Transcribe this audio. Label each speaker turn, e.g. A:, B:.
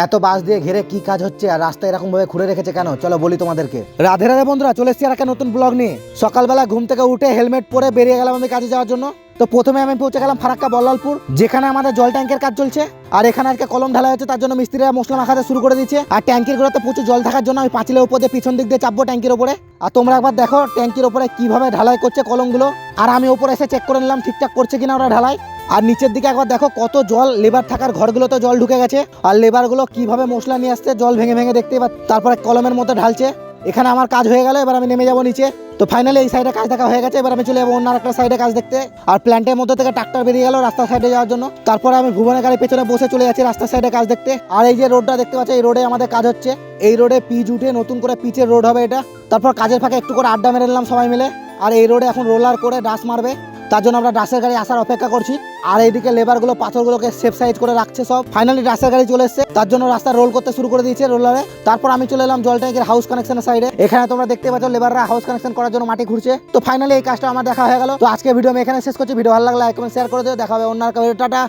A: এত বাস দিয়ে ঘিরে কি কাজ হচ্ছে আর রাস্তা এরকম ভাবে ঘুরে রেখেছে কেন? চলো বলি তোমাদেরকে। রাধে রাধে বন্ধুরা, চলে এসেছি আর একটা নতুন ব্লগ নিয়ে। সকালবেলা ঘুম থেকে উঠে হেলমেট পরে বেরিয়ে গেলাম আমি কাজে যাওয়ার জন্য। তো প্রথমে আমি পৌঁছে গেলাম ফারাক্কা বল্লালপুর, যেখানে আমাদের জল ট্যাঙ্কের কাজ চলছে। আর এখানে আজকে কলম ঢালা হচ্ছে, তার জন্য মিস্ত্রিরা মশলা মাখাতে শুরু করে দিচ্ছে। আর ট্যাঙ্কির গোড়াতে প্রচুর জল থাকার জন্য আমি পাঁচিলের উপর দিয়ে পিছন দিক দিয়ে চাপবো ট্যাঙ্কির উপরে। আর তোমরা একবার দেখো ট্যাঙ্কির উপরে কিভাবে ঢালাই করছে কলমগুলো। আর আমি উপরে এসে চেক করে নিলাম ঠিকঠাক করছে কিনা ওরা ঢালাই। আর নিচের দিকে একবার দেখো কত জল, লেবার থাকার ঘরগুলোতে জল ঢুকে গেছে। আর লেবারগুলো কিভাবে মশলা নিয়ে আসছে জল ভেঙে ভেঙে দেখতে পাচ্ছি, তারপরে কলমের মধ্যে ঢালছে। এখানে আমার কাজ হয়ে গেল, এবার আমি নেমে যাবো নিচে। তো ফাইনালি এই সাইডে কাজ দেখা হয়ে গেছে, এবার আমি চলে যাবো অন্য একটা সাইডে কাজ দেখতে। আর প্ল্যান্টের মধ্যে থেকে ট্রাক্টর বেরিয়ে গেল রাস্তার সাইডে যাওয়ার জন্য। তারপরে আমি ভুবনের গাড়ির পেছনে বসে চলে যাচ্ছি রাস্তার সাইডে কাজ দেখতে। আর এই যে রোডটা দেখতে পাচ্ছি, এই রোডে আমাদের কাজ হচ্ছে। এই রোডে পিচ উঠে নতুন করে পিচের রোড হবে এটা। তারপর কাজের ফাঁকে একটু করে আড্ডা মেরে নিলাম সবাই মিলে। আর এই রোডে এখন রোলার করে ডাস মারবে, তার জন্য আমরা ডাসের গাড়ি আসার অপেক্ষা করছি। আর এইদিকে লেবারগুলো পাথরগুলোকে সেফ সাইজ করে রাখছে সব। ফাইনালি ডাসের গাড়ি চলে এসেছে, তার জন্য রাস্তা রোল করতে শুরু করে দিয়েছে রোলারে। তারপর আমি চলে এলাম জল ট্যাঙ্কের হাউস কানেকশনের সাইডে। এখানে তোমরা দেখতে পাচ্ছ লেবাররা হাউস কানেকশন করার জন্য মাটি ঘুরছে। তো ফাইনালি এই কাজটা আমার দেখা হয়ে গেল। তো আজকে ভিডিও আমি এখানে শেষ করছি। ভিডিও ভালো লাগলে লাইক কমেন্ট শেয়ার করে দিও। দেখা হবে অন্য একটা ভিডিও। টাটা।